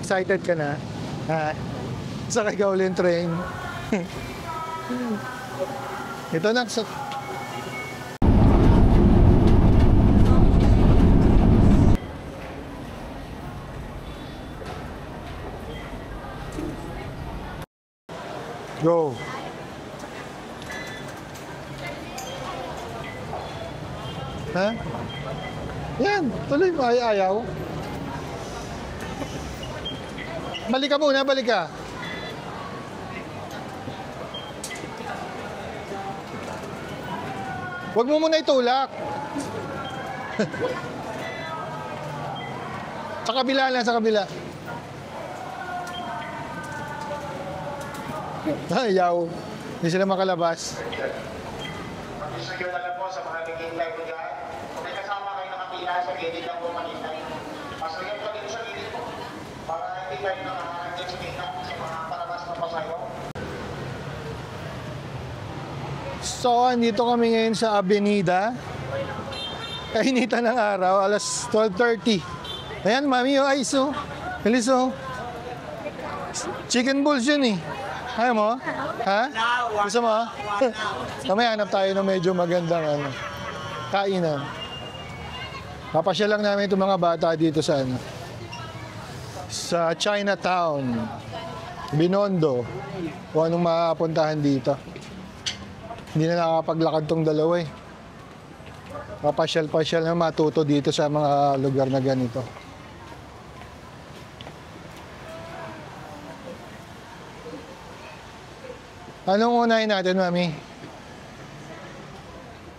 Excited ka na? Ha? Sakay ka ulit train. Ito na. Go. Ha? Yan, tuloy mo. Ayaw. Balik ka muna, balik ka. Huwag mo muna itulak. Sa kabila lang, sa kabila. Ayaw. Hindi sila makalabas. Secure na lang po sa mga naghihintay ko dyan. Kung may kasama kayo nakapila, sa gilid lang po manintay. Pasayan po dito sa gilid po. Para hindi kayo nakakagin sa gilid sa mga palabas na pasayo. So, andito kami ngayon sa Avenida. Kainitan ng araw, alas 12:30. Ayan, mami, oh, ice, oh. Bilis, oh. Chicken balls yun, eh. Ayaw mo? Ha? Gusto mo? Kamaya hanap tayo ng medyo magandang kainan. Papasyal lang namin itong mga bata dito sa sa Chinatown, Binondo, kung anong makapuntahan dito. Hindi na nakapaglakad tong dalawa eh. Papasyal-pasyal na matuto dito sa mga lugar na ganito. Anong unahin natin, mami?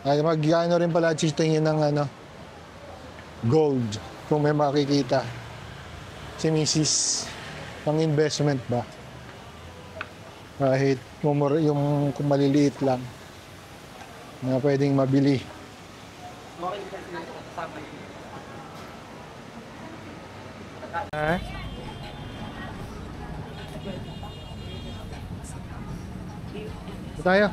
Ay, mag-ano rin pala tingin ng gold, kung may makikita. Si Mrs. Pang investment ba? Kahit yung kung maliliit lang na pwedeng mabili. Ha? Tayo.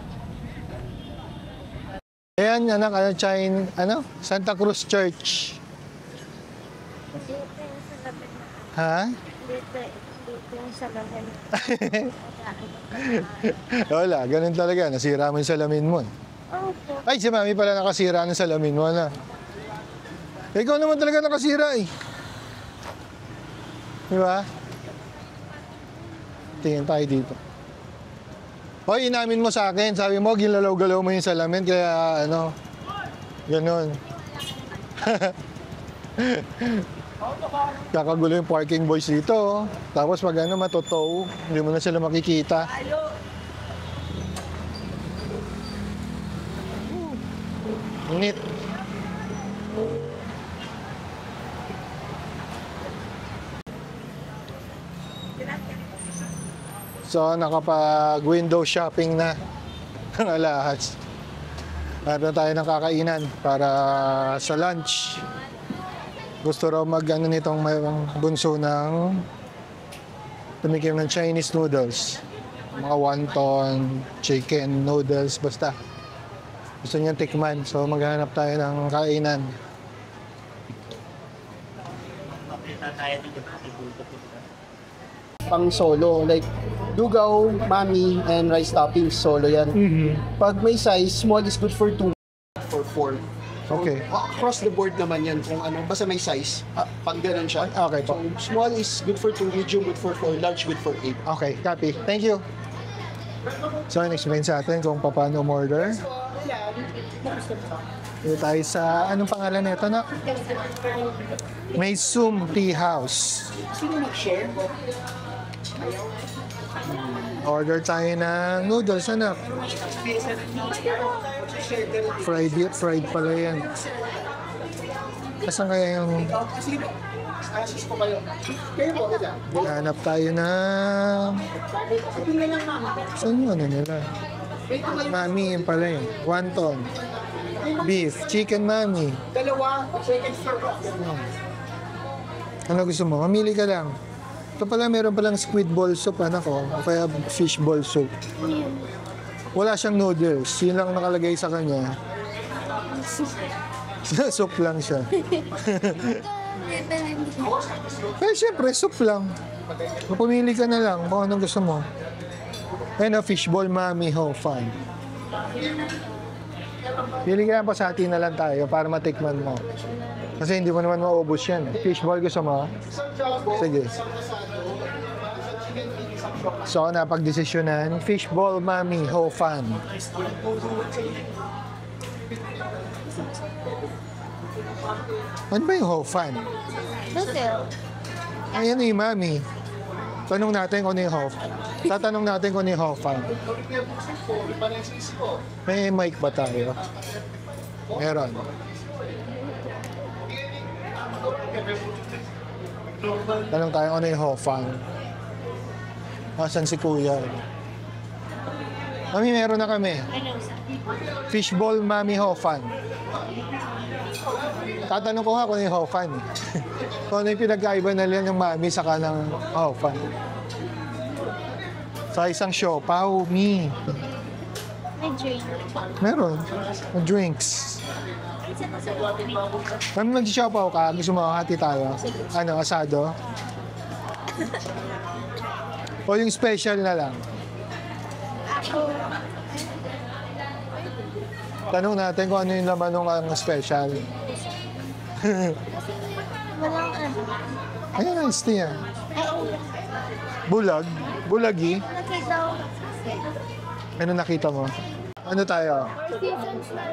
Ayan, anak, Santa Cruz Church. Ha? Dito yung salamin. Wala, ganun talaga. Nasira mo yung salamin mo. Opo. Ay, si mami pala nakasira ng salamin mo, na. Ikaw naman talaga nakasira, eh. Di ba? Tingin tayo dito. Hoy, inamin mo sa akin. Sabi mo, ginalaw-galaw mo yung salamin. Kaya, ganun. Kakagulo yung parking boys dito. Tapos pag matotow, hindi mo na sila makikita. Init. So, nakapag-window shopping na ng alahas. Meron tayo ng kakainan para sa lunch. Gusto raw nitong mayroong bunso ng tumikim ng Chinese noodles. Mga wonton, chicken noodles, basta. Gusto niya tikman. So, maghanap tayo ng kainan. Pang solo, like lugaw, mami, and rice toppings, solo yan. Pag may size, small is good for 2 or 4. Okay. Across the board naman yan, kung basta may size, pag ganun siya. Okay po. So, small is good for 2, medium good for 4, large good for 8. Okay, copy. Thank you. So, explain sa atin kung paano umorder. Dito tayo sa, anong pangalan nito na? May Zoom Tea House. Sino mag-share? Order tayo ng noodles, anak. Fried pala yan. Asan kaya yung... Assist ko kayo. Kayo po, ganda. Hanap tayo na... Saan yung nila? Mami, yun pala yun. Wonton. Beef. Chicken mami. Dalawa, second store. Ano gusto mo? Mamili ka lang. Ito pala, meron palang squid ball soup, anak ko. O kaya fish ball soup. Wala siyang noodles. Yun lang nakalagay sa kanya. Soup lang siya. Eh, syempre, soup lang. Pumili ka na lang kung anong gusto mo. Ayun, fishball mami ho, fine. Pili ka lang, pasati na lang tayo para matikman mo. Kasi hindi mo naman maubos yan. Fishball gusto mo? Sige. So, napag-desisyonan, fishball mami ho, fun. Ano ba yung ho, fun? Noodle. Ayan yung mami. Tanong natin kung ano yung ho. Tatanong natin kung ano yung ho, fun. May mic ba tayo? Meron. Tanong tayo kung ano yung ho, fun. Asan si kuya? Mami, meron na kami. Fishball mami ho, fun. Tatanong ko nga kung ano yung ho, fun. Kung ano yung pinagkaiba na lang ng mami sa kanang ho, fun. Sa isang siopaw, mi. May drink. Meron. Drinks. Kami mag-siopaw ka, gusto mo hati tayo? Ano, asado? O yung special na lang? Ako. Tanong natin kung ano yung laman ng ang special. Walang ano. Ayan ang tea yan. Ay, Bulag? Bulagi? nakita ko. Ano nakita mo? Ano tayo? Seasons na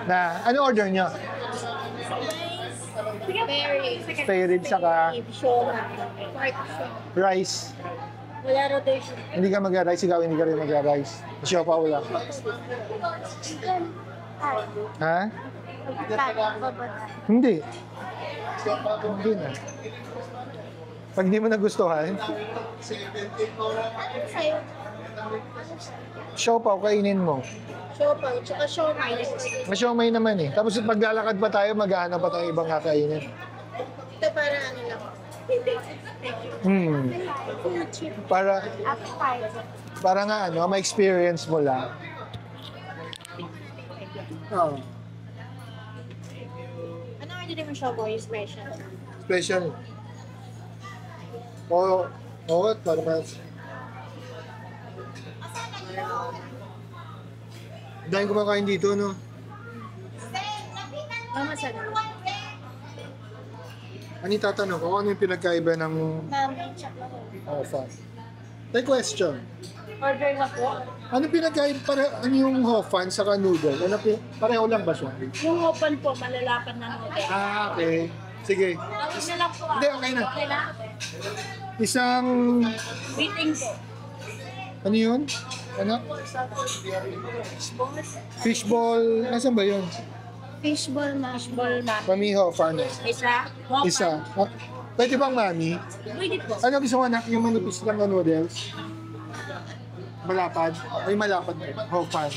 lang. Ano order nyo? Berry. Spare saka Shoma. Pork shop. rice. Wala rotation. Hindi ka mag-rice, ikaw hindi ka rin mag-rice. Siopaw lang. Chicken. Ay. Ha? Babata. Hindi. Hindi na. Pag di mo nagustuhan, Sa'yo. siopaw kainin mo. Siopaw. Tsaka siomay. Masyomay naman eh. Tapos paglalakad pa tayo, maghahanap pa tayo ibang kakainin. Ito para ano lang. Food chip. Para, Appetizer. para nga ano, ma-experience mo lang. Oh, Ano order mo siya, boy? Special. special. Oo, oo, para mas. Dahil kumakain dito, no? Mama, sana. Ano yung tatanong ko? Ano yung pinagkaiba ng Mami, tsaka ho. Hofan? May question. Order na po. Ano pinagkaiba, ano yung Hofan sa noodle? Ano, pareho lang ba siya? Yung open po, malalapan na noodle. Ah, okay. Sige. Tawag na lang po. Hindi, okay na. Okay na? Isang, Waiting po. ano yun? Ano? Fishball, nasan ba yun? Fishball, mashball, mami. Mami Hofan. Isa? Isa. Ah, pwede bang mami? Pwede po. Ano gusto mo anak? Yung manipis lang na noodles? Malapad? Ay, malapad. Hofan.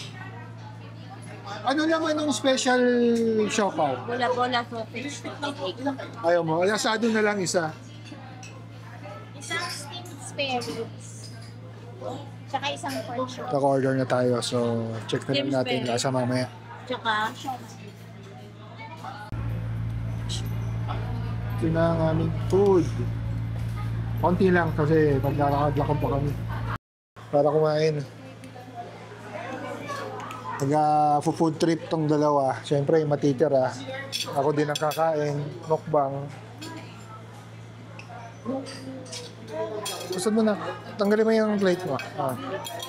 Ano naman yung special siopaw? Bola-bola po. Fish. Ayaw mo? Asado na lang isa. Isang steamed spare ribs. Tsaka isang pork chop. Naka-order na tayo, so check na lang natin lasa mamaya. Tsaka siomay. Ito na ang aming food. Konti lang kasi maglalakad-lakad pa kami. Para kumain. Nag-food trip tong dalawa. Siyempre, matitira. Ako din ang kakain. Mukbang. Gusto mo na. Tanggalin mo yung plate mo. Ah.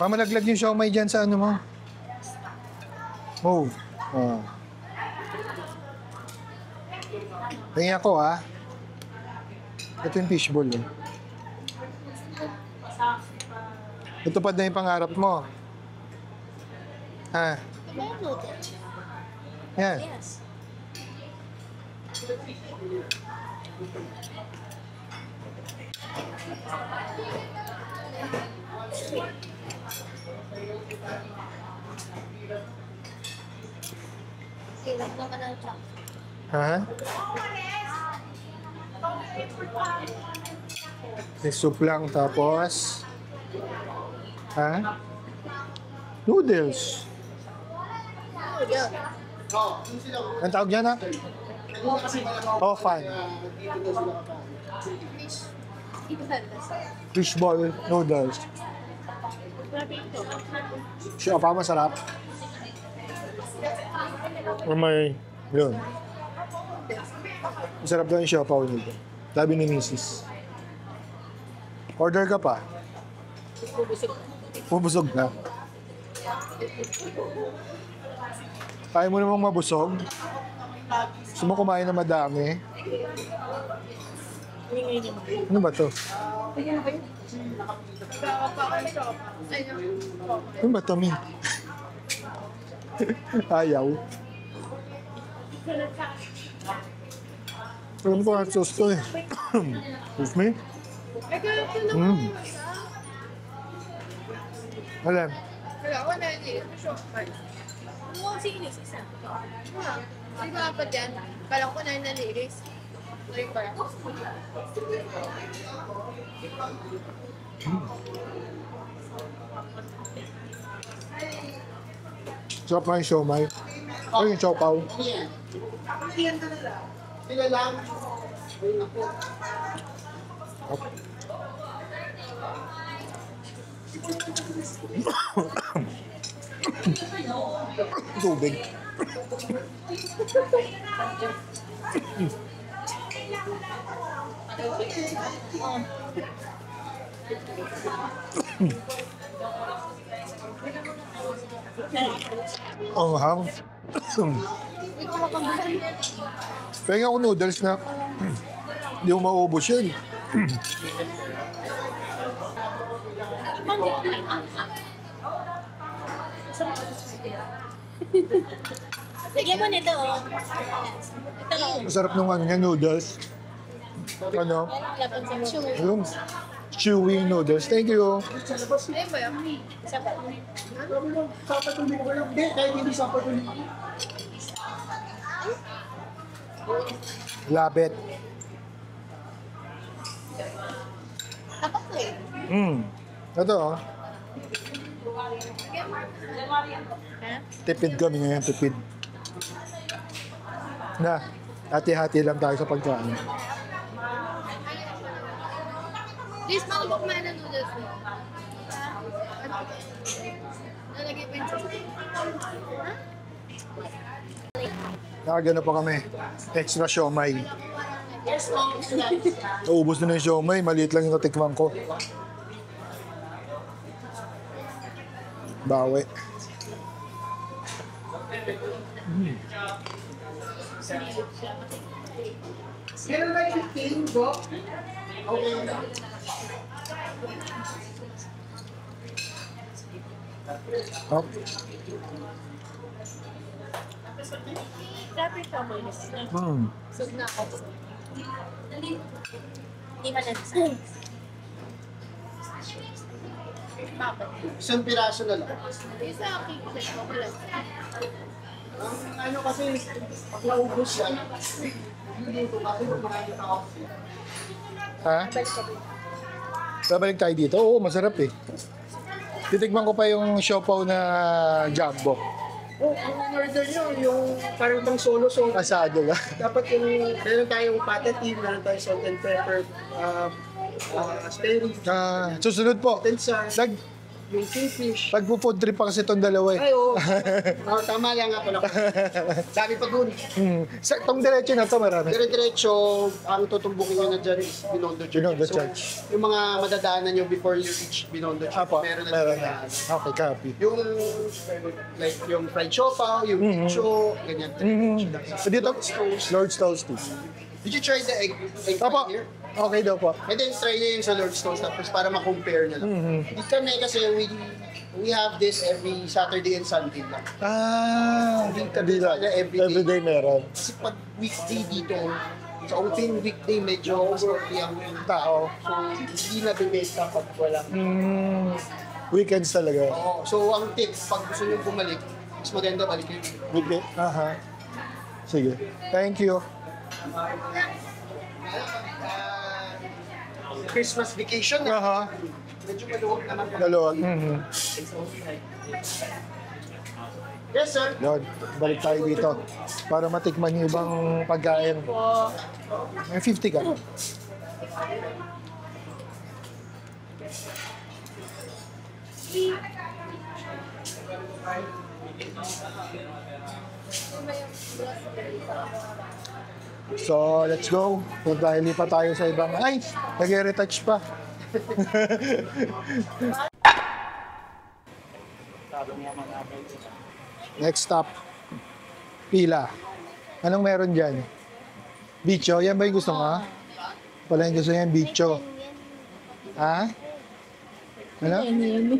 Mamalaglag yung siomay dyan sa ano mo. Move. Ah. Tingin ako ah. Ito yung fishball eh. Natupad na yung pangarap mo. Ha? May noodle. Yan. Yes. Silap naman ang chop. Ha? May soup lang tapos. Ha? Noodles. Noodle. Oo, yun sila. Ang tawag niya na? Kanina kasi Oh, fan. dito daw sila kakain. Fishball noodles. Siya pa masarap. Or may, yun. Masarap daw yung siopaw nito. Sabi ni Mrs. Order ka pa. Mabusog na. Kaya mo namang mabusog. Gusto mo kumain na madami. Ano ba to? Ano ba to, Mi? Ayaw. Alam ko ang sauce to eh. Excuse me? Alam. Wala, wala din. Mukhang sinis, isa. Di ba apat yan? Kala ko na nalilis. Sorry pala. Sarap nga yung siomay. Ay, yung siopaw. Sila lang. Tubig. Oh, hang. Pengen ako noodles na. Hindi mo maubos yun. Lagyan mo nito, oh. Ito lang. Masarap nung ano niya, noodles. Ano? Laban sa chewy. Yung chewy noodles. Thank you. Ayun ba yan? Isa pa. Sapatuloy ko lang. Hindi, kahit hindi sapatuloy. Labet. Tapat ko eh. Ito oh. Ha? Tipid kami ngayon, tipid. Na, hati-hati lang tayo sa pagkain. Please, makabok mo na noodles mo. Nalagay pa yung Nakagano pa kami. Extra siomay. Yes, mom. Naubos na yung siomay. Maliit lang yung natikman ko. Bawi. Meron ba yung 15, bro? Okay. Oh. Grabe siya mo yun. Sug na ako. Hindi man natin. Bakit? Isang piraso na lang. Yung sa akin, wala. Ang ano kasi, pag naubos yan, hindi ito kasi marami na ako. Ha? Babalik tayo dito? Oo, masarap eh. Titikman ko pa yung siopaw na jumbo. Oh, ang order nyo, yung parang pang solo-solo. Asado ba? Dapat yung, meron tayong patatim, meron tayong salt and pepper, spare ribs, Susunod po. tensar, Nag, yung kingfish. Pagpo-food trip pa kasi itong dalawa eh. Ay, oo. Tama lang ako lang. Dami pa dun. Sa itong diretso na to marami. Dire-diretso, ang tutumbukin nyo na dyan is Binondo Church. Binondo So, Church. yung mga madadaanan nyo before you reach Binondo Church, Apo, meron na meron na. dyan. Okay, copy. Yung, like, yung fried siopaw, yung cho, ganyan. Dito, Lord's Toasty. Did you try the egg Apo, fried here? okay daw po. And then try nyo yung sa Lord's Toast tapos para ma-compare nyo lang. Dito kami kasi we have this every Saturday and Sunday lang. Hindi lang. Everyday meron. Kasi pag weekday dito, sa open weekday medyo sorry ang Tao. so hindi na bibenta pag walang. Weekends talaga. Oo. So ang tip, pag gusto nyo bumalik, mas maganda balik yun. Weekday? Aha. Sige. Thank you. Christmas vacation na. Aha. Medyo maluwag naman. Dalawag. Yes, sir. Yun, balik tayo dito para matikman yung ibang pagkain. May 50 ka. So, let's go. Dahil lipat tayo sa ibang... Ay! Nag-retouch pa. Next stop. Pila. Anong meron dyan? Bicho? Yan ba yung gusto mo? Wala yung gusto niya, bicho. Ha? Ano?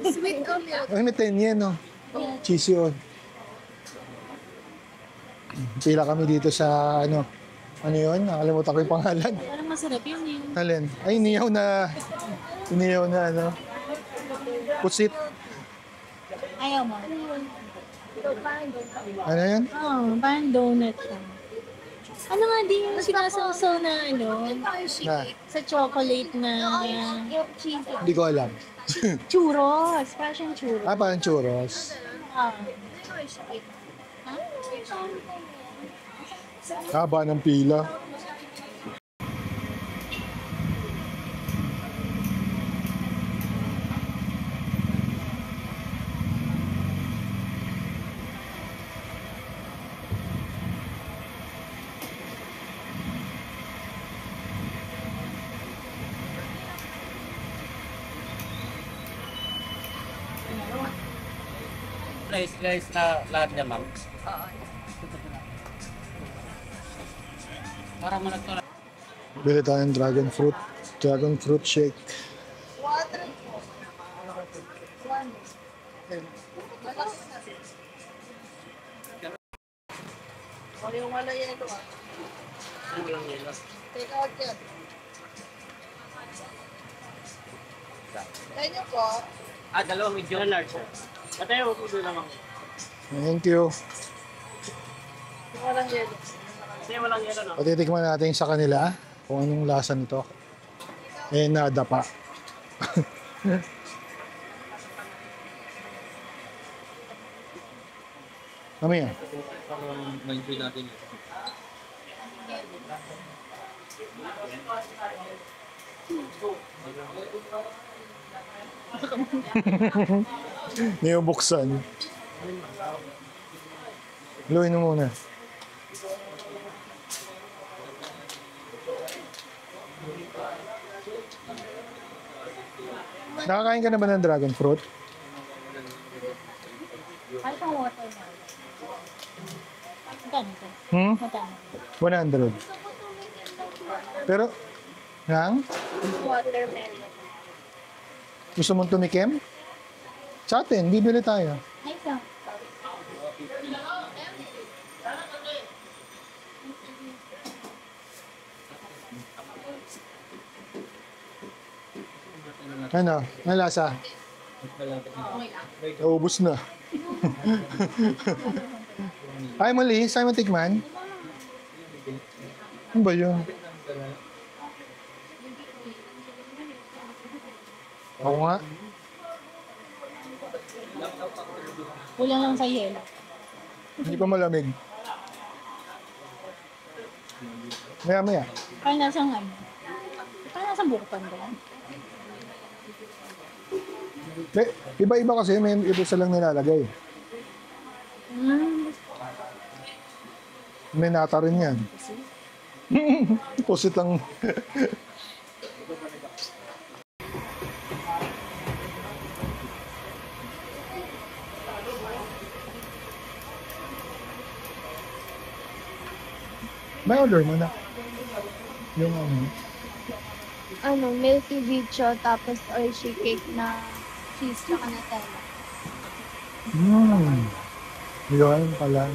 Sweet o milk? Ay, may 10 yen, no? Cheesy yun. Pila kami dito sa, ano yun? Nakalimutan ko yung pangalan. Parang masarap yun eh. Alin? Ay, inihaw na, ano? Pusit. Ayaw mo. Ano yun? Oo, parang donut siya. Ano nga din yung sinasawsaw na ano? Na, Sa chocolate na hindi ko alam. churros. Parang siyang churros. Ah, parang churros. Ah. Haba ng pila. Guys, na lahat niya, ma'am. Para mo nagtula. Bili tayo ng dragon fruit. Dragon fruit shake. Yung wala yan ito ah. Take out yan. Kaya po. Dalawang medium large. Patayo ko doon naman. Thank you. Walang yelo. Kasi walang yelo, no? Patitikman natin sa kanila kung anong lasa nito. Eh, nadapa. Kami yan. Ma-enjoy natin yun. Hindi mo buksan. Luin mo muna. Nakakain ka na ba ng dragon fruit? Ay, pang watermelon. Magkano ito? Hmm? 100. Pero, nang? Watermelon. Gusto mong tumikim? Sa atin, bibili tayo. Ay, ito. Ano? Ang lasa? Ubus na. Ay, mali. Sa'yo mo tikman? Ano ba yun? Oo nga. Kulang lang sa yelo. Hindi pa malamig. Maya. Parang nasang ano? Parang nasang bukupan doon. Iba-iba kasi, may iba silang nilalagay. May nata rin yan. Pusit lang. May order mo na. Yung Ano, milky bicho, tapos Hershey cake na cheese tsaka Nutella. Yun pala.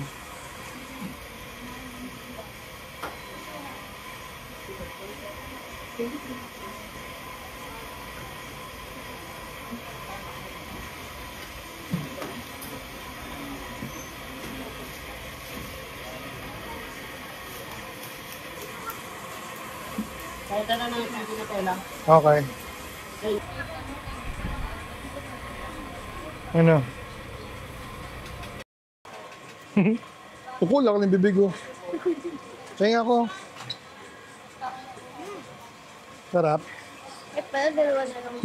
Kahit na lang yung Nutella. Okay. Ano? Ukul ako ng bibig ko. Tingin ako. Sarap. Eh, pala dalawa na lang.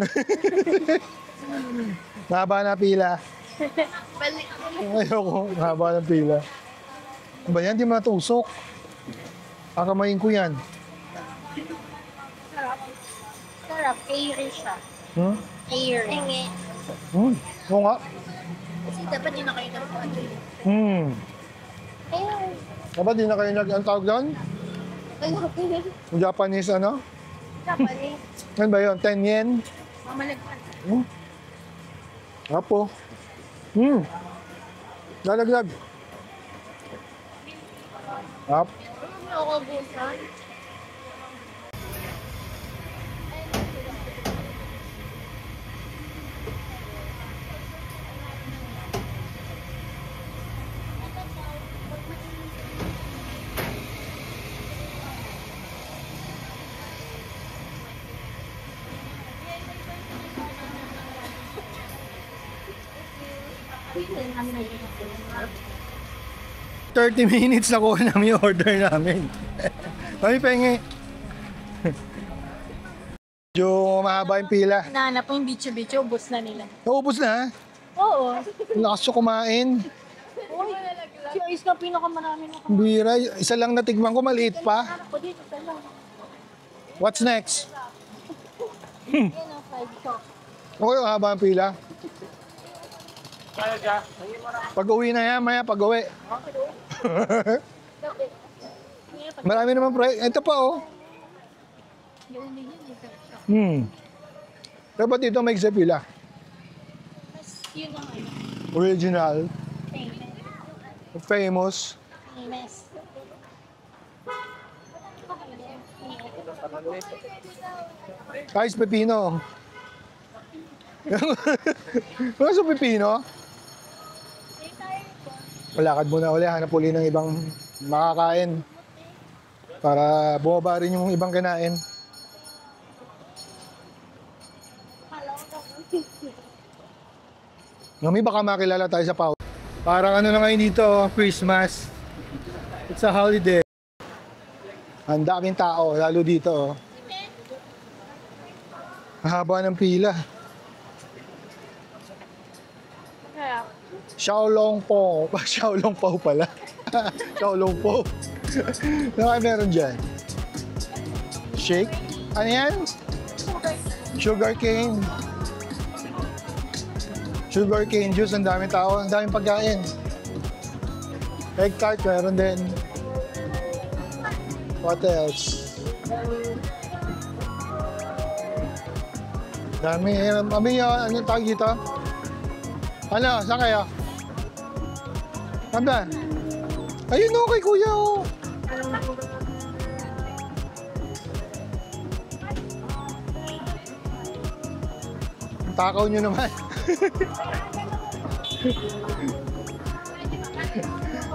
Mahaba na pila. Balik. Ayoko, mahaba ng pila. Ano ba yan? Di matusok. Kakamayin ko yan. Sarap. Sarap. Airy siya. Hmm? Airy. Oo nga. Kasi dapat yun na kayo nagpapagod. Ayun. Dapat di na kayo ang tawag doon? Yung Japanese ano? Japanese. Ano ba yun? 10 yen? Mamalagpan. Apo. Lalaglag. Up. Ano ako busan? $30 minutes na kuha namin yung order namin. Kami pengi. Medyo mahaba yung pila. Nahanap mo yung bicho-bicho, ubos na nila. Naubos na. Oo. Lakas yung kumain. Si Ice na pinakamarami na Bira. Isa lang natigman ko, maliit pa. ako dito. Dalawa. What's next? Yan ang 5 shop. Okay, mahaba ang pila. Kaya siya. Pag uwi na yan, maya pag uwi. Marami naman price. Ito pa oh. Ganun din yun. Eh. Dapat dito may isa pila. Mas yun ang ano. Original. Famous. Famous. Famous. Ice pepino. Ano sa pepino? Malakad muna uli, hanap uli ng ibang makakain para bumaba rin yung ibang kinain. Mami, baka makilala tayo sa Pau. Parang ano na ngayon dito, Christmas. It's a holiday. Ang daming tao, lalo dito. Haba ng pila. Xiaolongpo. Xiaolongpo pala. Xiaolongpo. Ano kaya meron dyan? Shake? Ano yan? Sugar cane. Sugar cane juice. Ang daming tao. Ang daming pagkain. Egg tart meron din. What else? Dami. Mami, ano tawag dito? Ano? Saan kayo? Saan ba? Ayun o, kay kuya o. Takaw nyo naman.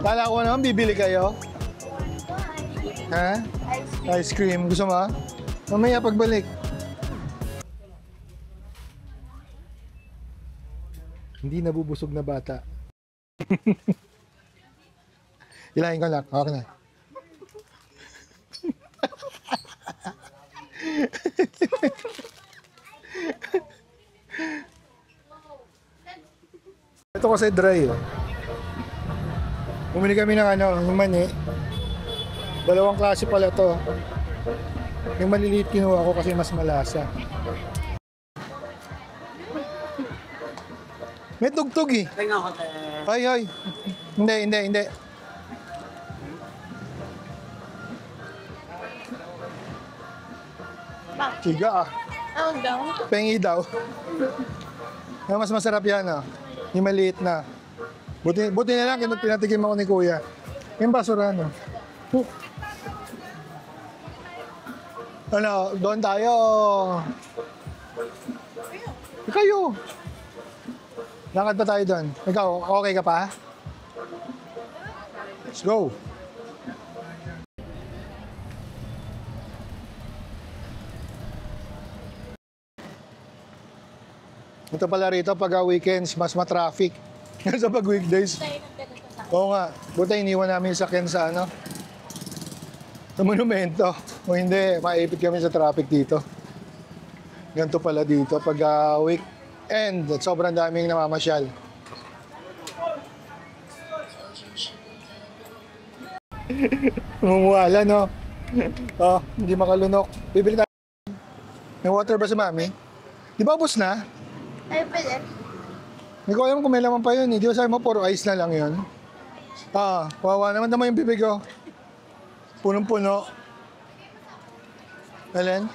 Kala ko naman, bibili kayo? Ha? Ice cream. Gusto mo? Mamaya pagbalik. Hindi nabubusog na bata. Ilahin ko lang. Okay na. Ito kasi dry. Oh. Bumili kami ng ano, yung mani. Dalawang klase pala to. Yung maliliit kinuha ko kasi mas malasa. May tugtog eh. Tingnan ko. Ay, ay. Hindi. Siga ah. Oh, daw. Pengi daw. Mas masarap yan ah. Yung maliit na. Buti na lang, pinatikim ako ni kuya. Yung basura no. Ano, doon tayo. Kayo. Lakad pa tayo doon. Ikaw, okay ka pa? Let's go. Ito pala rito pag weekends, mas ma-traffic. Sa pag weekdays. Tayo ng ganito sa Oo nga, buta iniwan namin yung sakyan sa ano, sa monumento. Kung hindi, maipit kami sa traffic dito. Ganito pala dito pag weekend at sobrang daming namamasyal. Mumuwala, no? Oh, hindi makalunok. Bibili tayo. May water ba si Mami? Di ba ubos na? Ay, pwede. Hindi ko alam kung may laman pa yun. Di ba sabi mo, puro ice na lang yun? Kawawa naman yung bibig ko. Punong-puno. Ellen?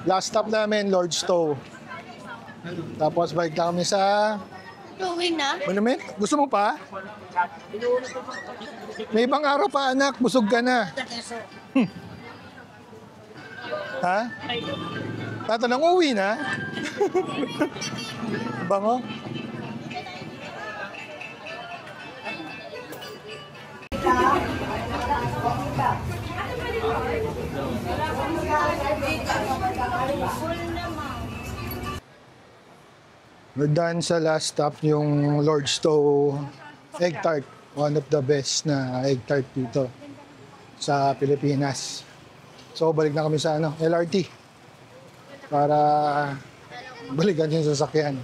Last stop namin, Lord's Toe. Tapos balik na kami sa Going na? monument. Gusto mo pa? May ibang araw pa, anak. Busog ka na. Ha? Tatanong, uwi na? Bango? We're done sa last stop, yung Lord's Toe egg tart. One of the best na egg tart dito sa Pilipinas. So, balik na kami sa LRT para balikan yung sasakyan.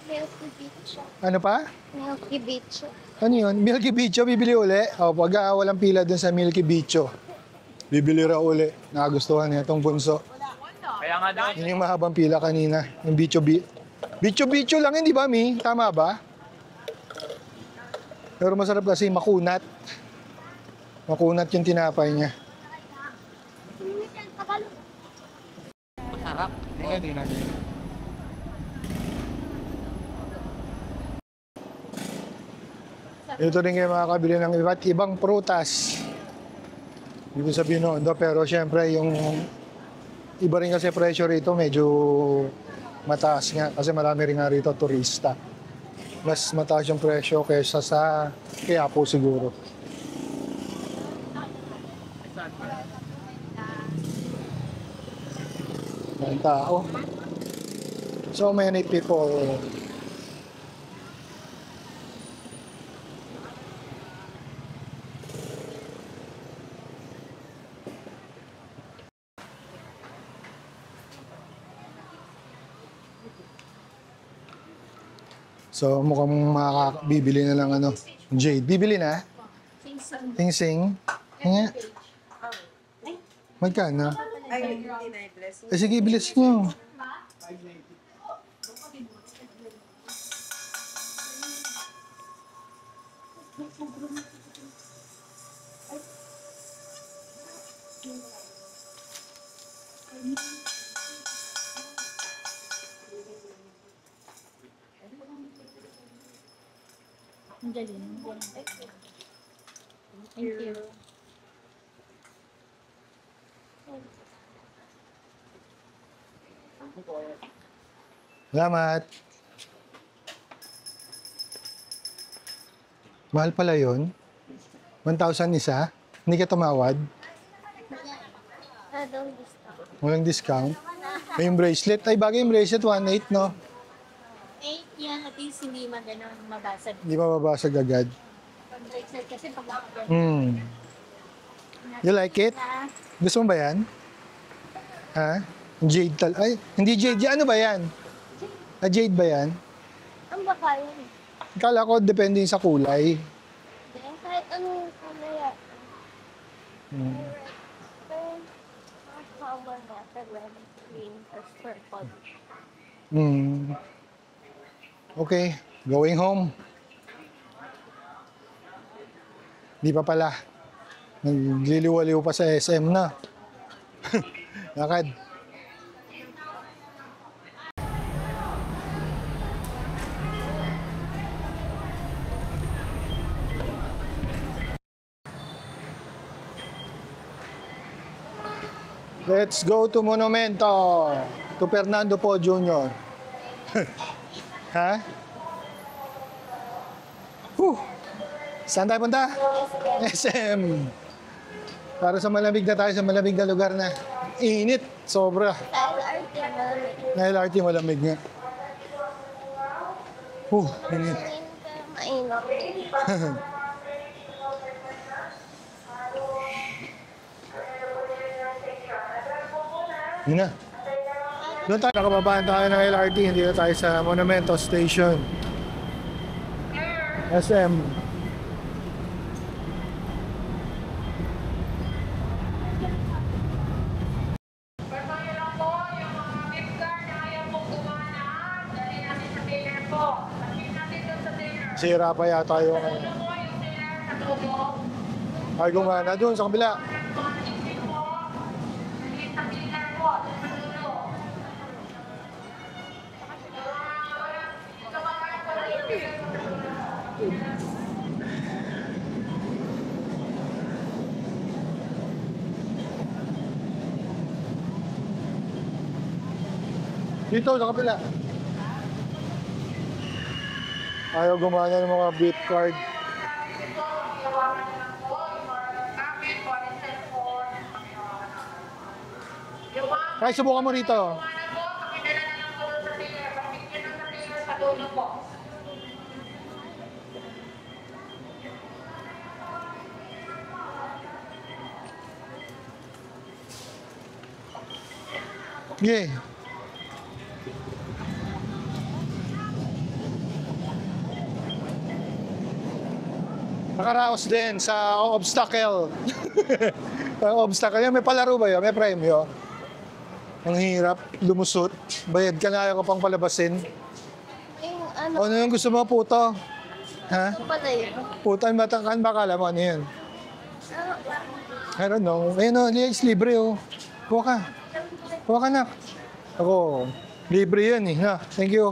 Milky Beach. Ano pa? Milky Beach. Ano yun? Milky Bicho, bibili uli? O, pag walang pila dun sa Milky Bicho, bibili raw uli. Nakagustuhan niya itong bunso. Kaya nga daw. Yun yung mahabang pila kanina. Yung Bicho lang yun, di ba, Mi? Tama ba? Pero masarap kasi makunat. Makunat yung tinapay niya. Masarap. Ito rin kayo makakabili ng iba't ibang prutas dito sa Binondo. Pero syempre, yung iba rin kasi presyo rito medyo mataas nga. Kasi marami rin nga rito turista. Mas mataas yung presyo kaysa sa Quiapo siguro. Ang tao. So many people. So mukhang makakabibili na lang Jade. Bibili na? Sing-sing. Nga. Magkano? Sige, bilis nyo. Ang galing. Thank you. Salamat. Mahal pala yun. 1,000 isa. Hindi ka tumawad. Don't discount. Walang discount. May yung bracelet. Ay, bagay yung bracelet. 1,800, no? 8 yan, at least hindi magano mabasag. Hindi mababasag agad. Pag-bracelet kasi pag nakagano. You like it? Gusto mo ba yan? Ha? Jade Ay, hindi jade. Ano ba yan? Jade ba yan? Ang baka yun. Kala ko depende sa kulay. Kahit anong kulay yan. Pero, mas common na sa red, green, or purple. Okay, going home. Di pa pala. Nagliliwaliw pa sa SM na. Lakad. Let's go to Monumento. To Fernando Po Jr. Ha? Saan tayo punta? SM. Para sa malamig na tayo, sa malamig na lugar na. Init, sobra. LRT, malamig. Na LRT malamig nga. Init. mainit. Yun na. Doon tayo, nakababaan tayo ng LRT, hindi na tayo sa Monumento Station. SM. Sira pa yata yung ano. Ay, gumana doon sa kabila. Dito, sa kabila. Ayaw gumana ng mga beep card. Kaya subukan mo rito. Yeah. Nakaraos din sa obstacle. Ang obstacle yan, may palaro ba yun? May premyo. Ang hirap, lumusot. Bayad ka na, ayaw ko pang palabasin. Yung ano, Ano yung gusto mo, puto? Ha? ano pala yun? Puto, ano ba kala mo? Ano yun? Ano, I don't know. Ayun o, liis libre o. Kuha ka. Kuha ka na. Ako, libre yun eh. Ha? Thank you.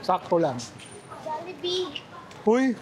Sakto lang. Jollibee. Uy!